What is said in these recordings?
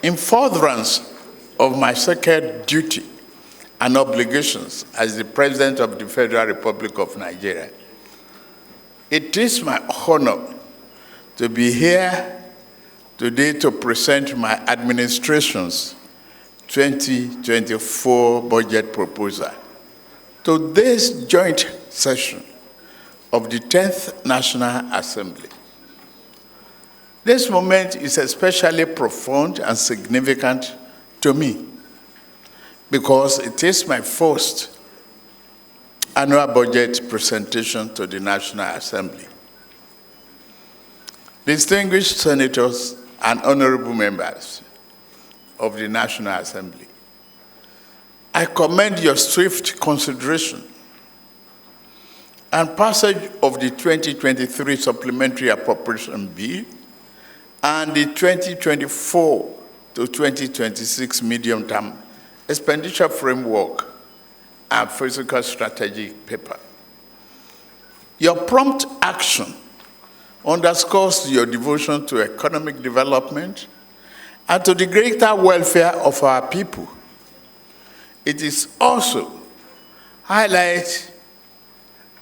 In furtherance of my sacred duty and obligations as the President of the Federal Republic of Nigeria, it is my honor to be here today to present my administration's 2024 budget proposal to this joint session of the 10th National Assembly. This moment is especially profound and significant to me because it is my first annual budget presentation to the National Assembly. Distinguished senators and honorable members of the National Assembly, I commend your swift consideration and passage of the 2023 Supplementary Appropriation Bill and the 2024 to 2026 Medium-Term Expenditure Framework and Fiscal Strategy paper. Your prompt action underscores your devotion to economic development and to the greater welfare of our people. It also highlights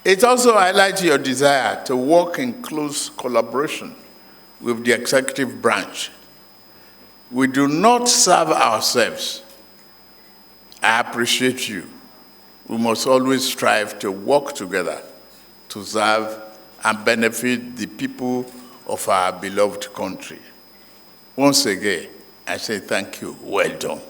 your desire to work in close collaboration with the executive branch. We do not serve ourselves. I appreciate you. We must always strive to work together to serve and benefit the people of our beloved country. Once again, I say thank you. Well done.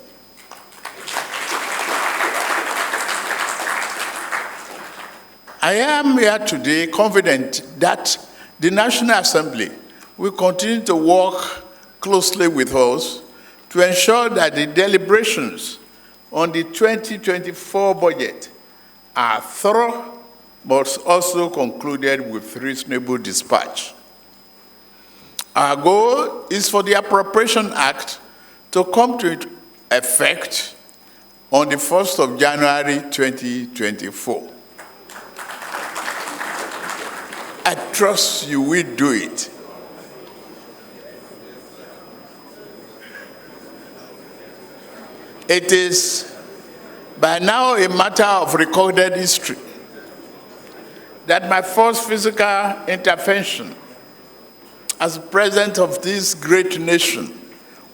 I am here today confident that the National Assembly will continue to work closely with us to ensure that the deliberations on the 2024 budget are thorough but also concluded with reasonable dispatch. Our goal is for the Appropriation Act to come to effect on the 1st of January 2024. I trust you will do it. It is by now a matter of recorded history that my first physical intervention as president of this great nation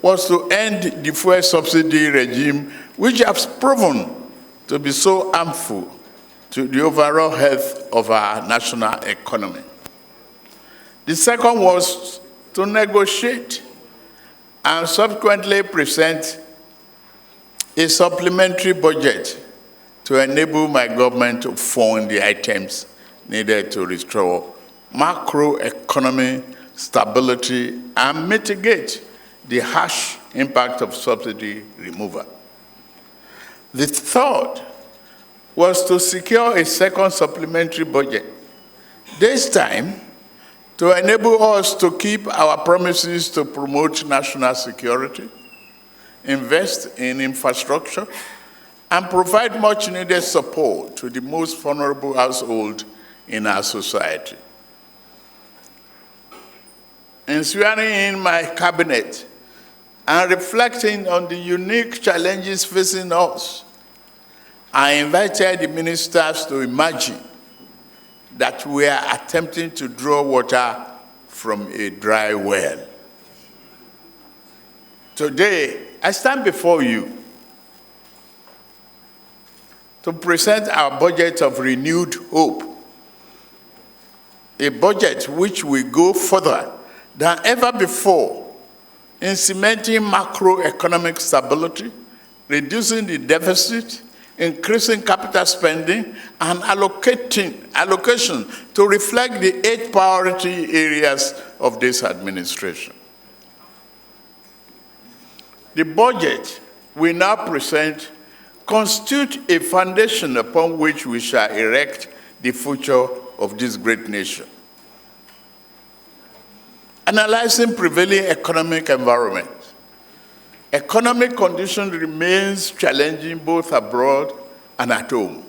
was to end the fuel subsidy regime, which has proven to be so harmful to the overall health of our national economy. The second was to negotiate and subsequently present a supplementary budget to enable my government to fund the items needed to restore macroeconomic stability and mitigate the harsh impact of subsidy removal. The third was to secure a second supplementary budget, this time to enable us to keep our promises to promote national security, invest in infrastructure, and provide much-needed support to the most vulnerable household in our society. In swearing in my cabinet and reflecting on the unique challenges facing us, I invited the ministers to imagine that we are attempting to draw water from a dry well. Today, I stand before you to present our budget of renewed hope, a budget which will go further than ever before in cementing macroeconomic stability, reducing the deficit, increasing capital spending, and allocation to reflect the 8 priority areas of this administration. The budget we now present constitutes a foundation upon which we shall erect the future of this great nation. Analyzing prevailing economic environment. Economic condition remains challenging both abroad and at home.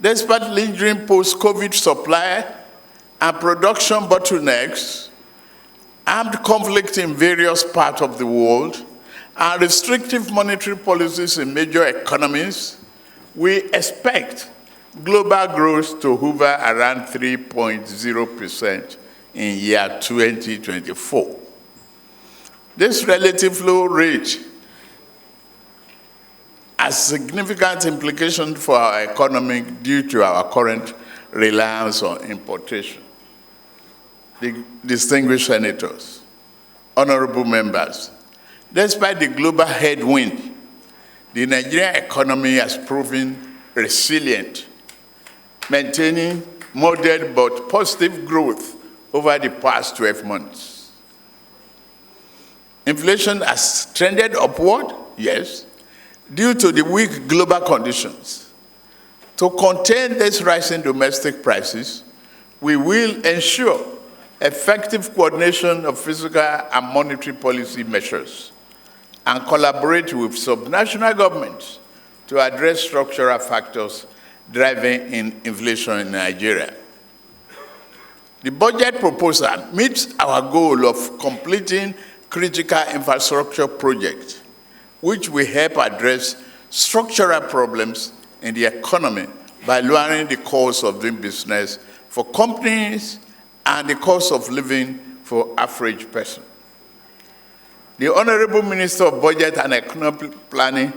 Despite lingering post-COVID supply and production bottlenecks, armed conflict in various parts of the world, and restrictive monetary policies in major economies, we expect global growth to hover around 3.0% in year 2024. This relative low rate has significant implications for our economy due to our current reliance on importation. The distinguished senators, honorable members, despite the global headwind, the Nigerian economy has proven resilient, maintaining moderate but positive growth over the past 12 months. Inflation has trended upward, yes, due to the weak global conditions. To contain this rising domestic prices, we will ensure effective coordination of fiscal and monetary policy measures and collaborate with subnational governments to address structural factors driving inflation in Nigeria. The budget proposal meets our goal of completing critical infrastructure projects, which will help address structural problems in the economy by lowering the cost of doing business for companies and the cost of living for average person. The Honorable Minister of Budget and Economic Planning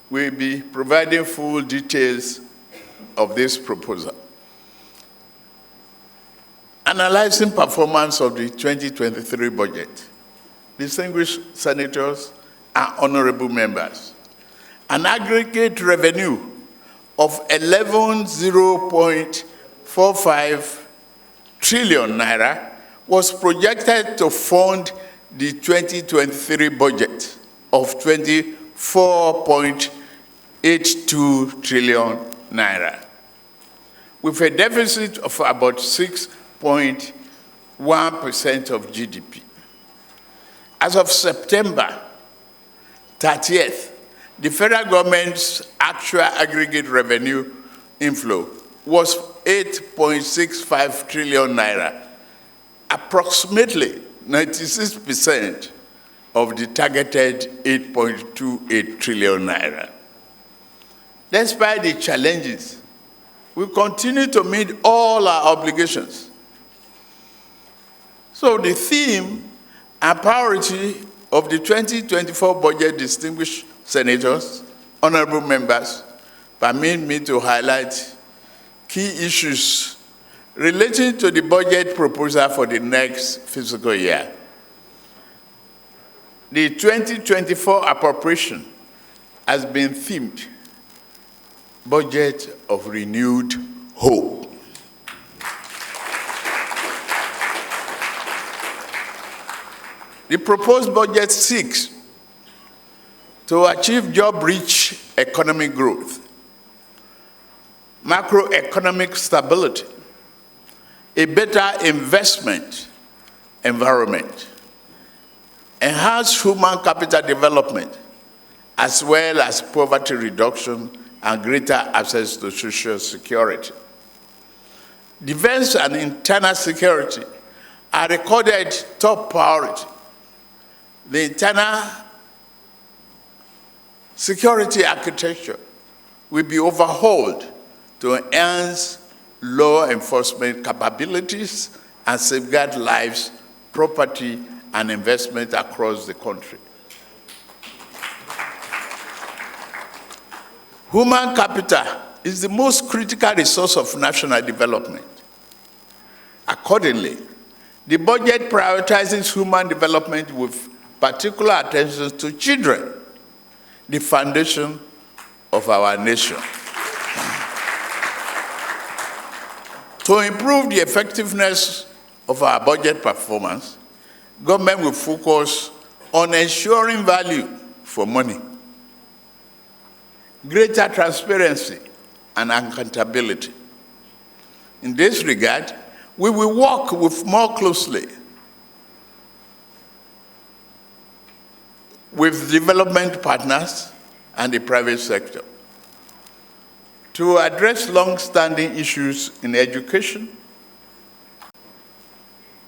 will be providing full details of this proposal. Analyzing performance of the 2023 budget. Distinguished senators and honorable members, an aggregate revenue of 11.045 trillion naira was projected to fund the 2023 budget of 24.82 trillion naira, with a deficit of about 6.1% of GDP. As of September 30th, the federal government's actual aggregate revenue inflow was 8.65 trillion naira, approximately 96% of the targeted 8.28 trillion naira. Despite the challenges, we continue to meet all our obligations. So the theme and priority of the 2024 budget, distinguished senators, honorable members, permit me to highlight key issues relating to the budget proposal for the next fiscal year. The 2024 appropriation has been themed Budget of Renewed Hope. The proposed budget seeks to achieve job-rich economic growth, macroeconomic stability, a better investment environment, enhanced human capital development, as well as poverty reduction and greater access to social security. Defense and internal security are recorded top priority. The internal security architecture will be overhauled to enhance law enforcement capabilities and safeguard lives, property, and investment across the country. Human capital is the most critical resource of national development. Accordingly, the budget prioritizes human development with particular attention to children, the foundation of our nation. To improve the effectiveness of our budget performance, government will focus on ensuring value for money, greater transparency and accountability. In this regard, We will work more closely with development partners and the private sector to address long-standing issues in education.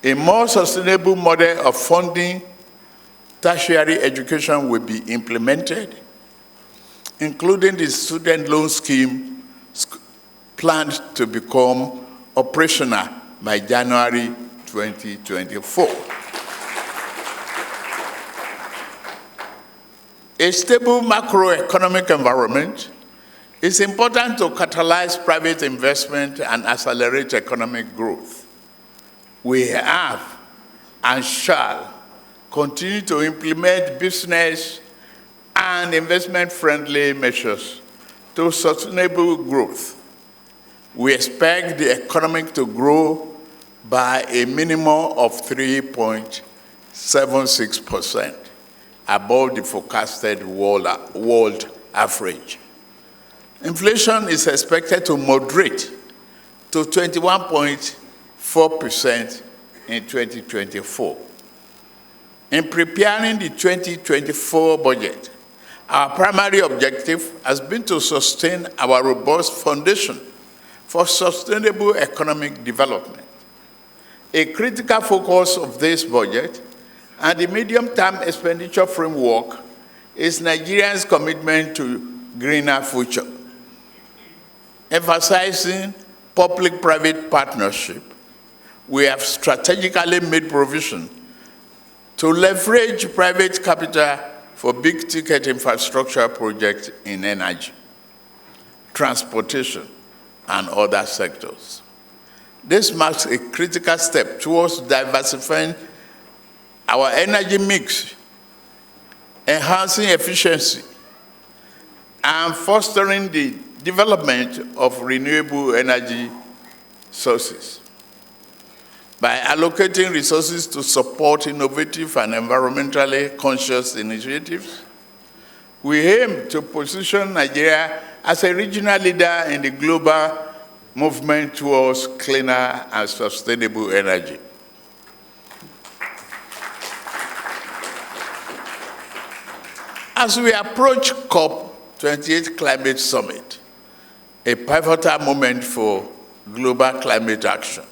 A more sustainable model of funding tertiary education will be implemented, including the student loan scheme planned to become operational by January 2024. A stable macroeconomic environment is important to catalyze private investment and accelerate economic growth. We have and shall continue to implement business and investment-friendly measures to sustainable growth. We expect the economy to grow by a minimum of 3.76%, above the forecasted world average. Inflation is expected to moderate to 21.4% in 2024. In preparing the 2024 budget, our primary objective has been to sustain our robust foundation for sustainable economic development. A critical focus of this budget and the medium-term expenditure framework is Nigeria's commitment to greener future. Emphasizing public-private partnership, we have strategically made provision to leverage private capital for big-ticket infrastructure projects in energy, transportation, and other sectors. This marks a critical step towards diversifying our energy mix, enhancing efficiency, and fostering the development of renewable energy sources. By allocating resources to support innovative and environmentally conscious initiatives, we aim to position Nigeria as a regional leader in the global movement towards cleaner and sustainable energy. As we approach COP28 Climate Summit, a pivotal moment for global climate action,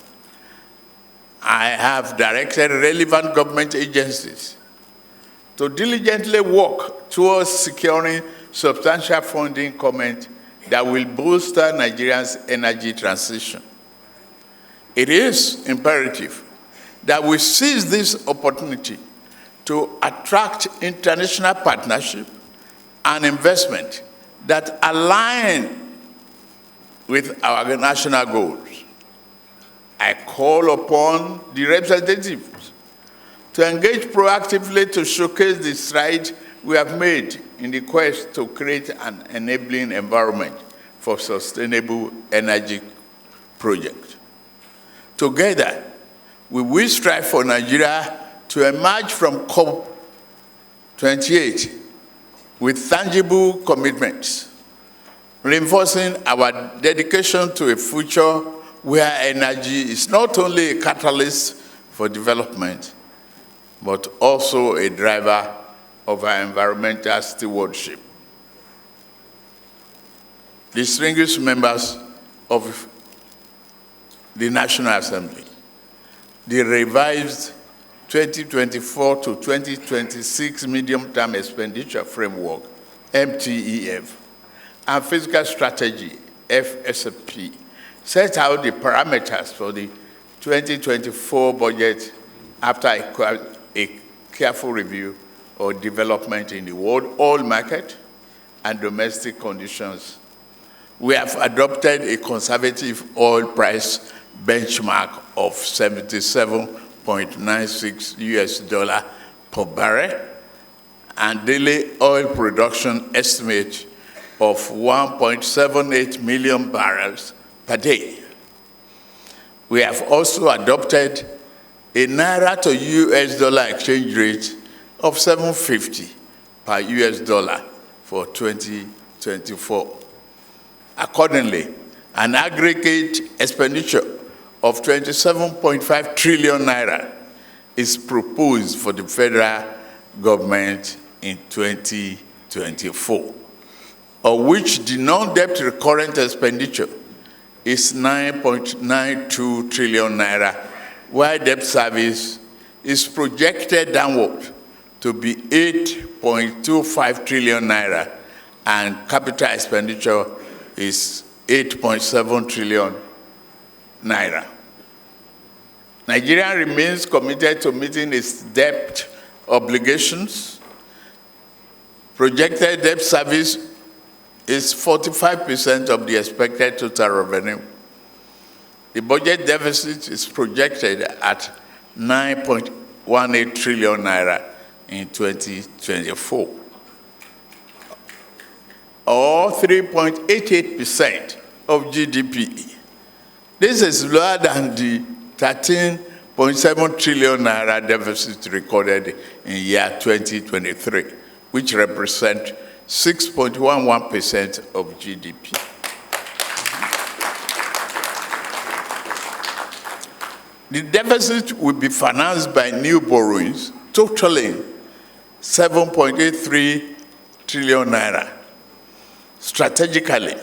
I have directed relevant government agencies to diligently work towards securing substantial funding commitments that will bolster Nigeria's energy transition. It is imperative that we seize this opportunity to attract international partnership and investment that align with our national goals. I call upon the representatives to engage proactively to showcase the strides we have made in the quest to create an enabling environment for sustainable energy projects. Together, we will strive for Nigeria to emerge from COP28 with tangible commitments, reinforcing our dedication to a future where energy is not only a catalyst for development, but also a driver of our environmental stewardship. Distinguished members of the National Assembly, the revised 2024 to 2026 Medium-Term Expenditure Framework, MTEF, and Fiscal Strategy, FSP, set out the parameters for the 2024 budget after a careful review of development in the world oil market and domestic conditions. We have adopted a conservative oil price benchmark of $77.96 US per barrel and daily oil production estimate of 1.78 million barrels per day. We have also adopted a Naira to US dollar exchange rate of 7.50 per US dollar for 2024. Accordingly, an aggregate expenditure of 27.5 trillion naira is proposed for the federal government in 2024, of which the non-debt recurrent expenditure is 9.92 trillion naira, while debt service is projected downward to be 8.25 trillion naira, and capital expenditure is 8.7 trillion naira. Nigeria remains committed to meeting its debt obligations. Projected debt service is 45% of the expected total revenue. The budget deficit is projected at 9.18 trillion naira in 2024, or 3.88% of GDP. This is lower than the 13.7 trillion naira deficit recorded in year 2023, which represents 6.11% of GDP. The deficit will be financed by new borrowings totaling 7.83 trillion naira. Strategically,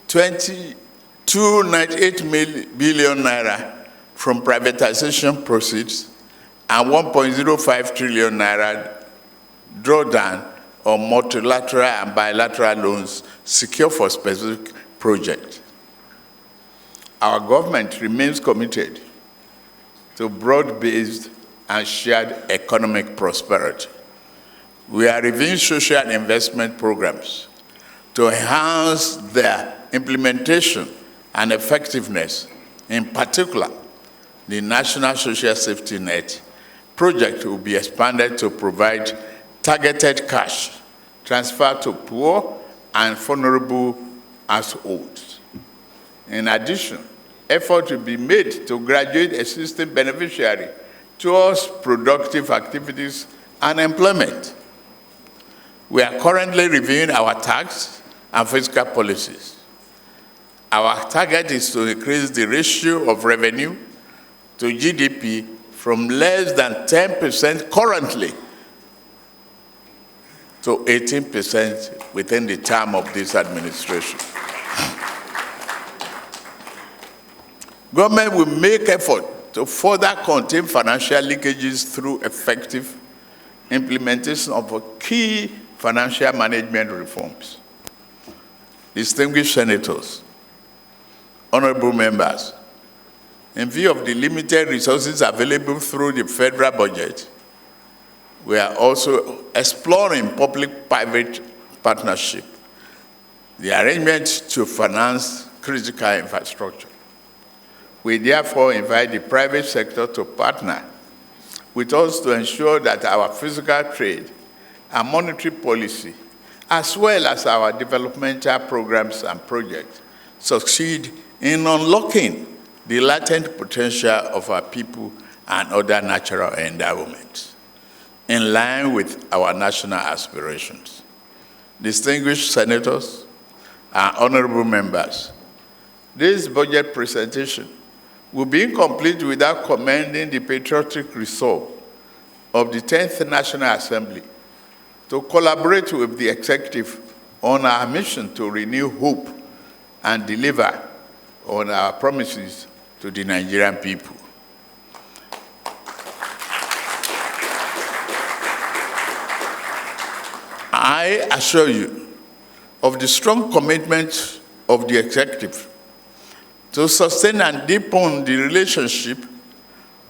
298 billion naira from privatization proceeds and 1.05 trillion naira drawdown on multilateral and bilateral loans secured for specific projects. Our government remains committed to broad-based and shared economic prosperity. We are reviewing social investment programs to enhance their implementation and effectiveness. In particular, the National Social Safety Net project will be expanded to provide targeted cash transfer to poor and vulnerable households. In addition, effort will be made to graduate existing beneficiaries towards productive activities and employment. We are currently reviewing our tax and fiscal policies. Our target is to increase the ratio of revenue to GDP from less than 10% currently to 18% within the term of this administration. Government will make effort to further contain financial leakages through effective implementation of key financial management reforms. Distinguished senators, honorable members, in view of the limited resources available through the federal budget, we are also exploring public-private partnership, the arrangement to finance critical infrastructure. We therefore invite the private sector to partner with us to ensure that our physical trade and monetary policy, as well as our developmental programs and projects, succeed in unlocking the latent potential of our people and other natural endowments, in line with our national aspirations. Distinguished senators and honorable members, this budget presentation will be incomplete without commending the patriotic resolve of the 10th National Assembly to collaborate with the executive on our mission to renew hope and deliver on our promises to the Nigerian people. I assure you of the strong commitment of the executive to sustain and deepen the relationship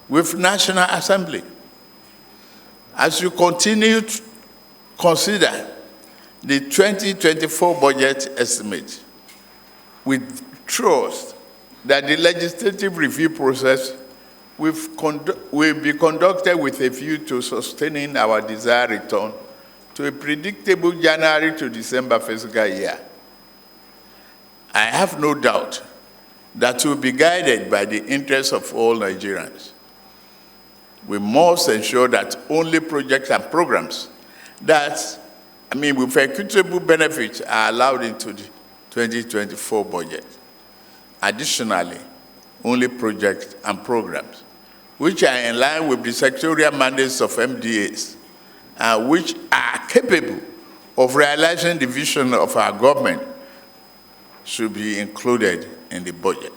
with National Assembly. As you continue to consider the 2024 budget estimate, we trust that the legislative review process will be conducted with a view to sustaining our desired return to a predictable January to December fiscal year. I have no doubt that will be guided by the interests of all Nigerians. We must ensure that only projects and programs that, with equitable benefits are allowed into the 2024 budget. Additionally, only projects and programs, which are in line with the sectorial mandates of MDAs, and which are capable of realizing the vision of our government, should be included in the budget.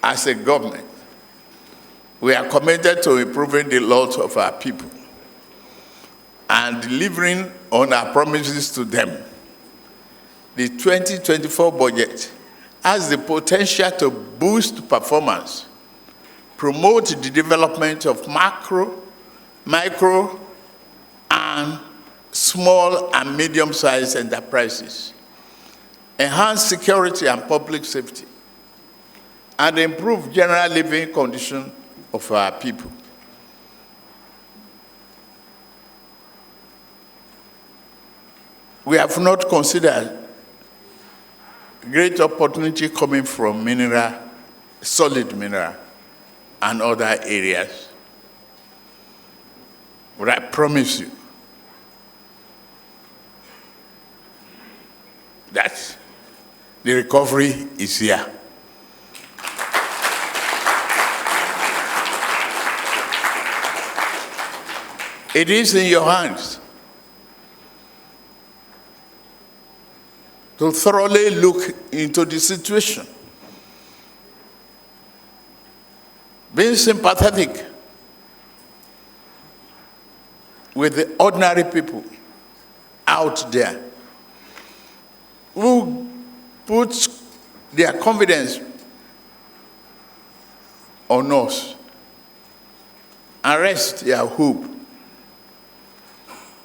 As a government, we are committed to improving the lot of our people and delivering on our promises to them. The 2024 budget has the potential to boost performance, promote the development of macro, micro, and small and medium-sized enterprises, enhance security and public safety, and improve general living conditions of our people. We have not considered great opportunity coming from mineral, solid mineral, and other areas. But I promise you that the recovery is here. It is in your hands to thoroughly look into the situation, being sympathetic with the ordinary people out there who put their confidence on us and rest their hope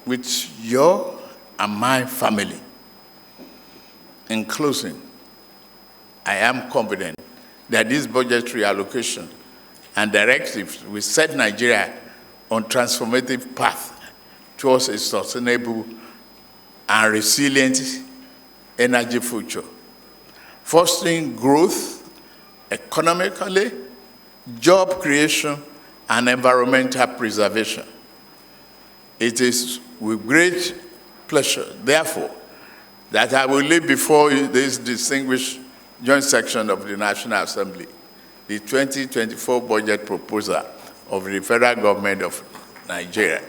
with your and my family. In closing, I am confident that this budgetary allocation and directives will set Nigeria on transformative path towards a sustainable and resilient energy future, fostering growth economically, job creation, and environmental preservation. It is with great pleasure, therefore, that I will lay before you this distinguished joint section of the National Assembly, the 2024 budget proposal of the Federal Government of Nigeria.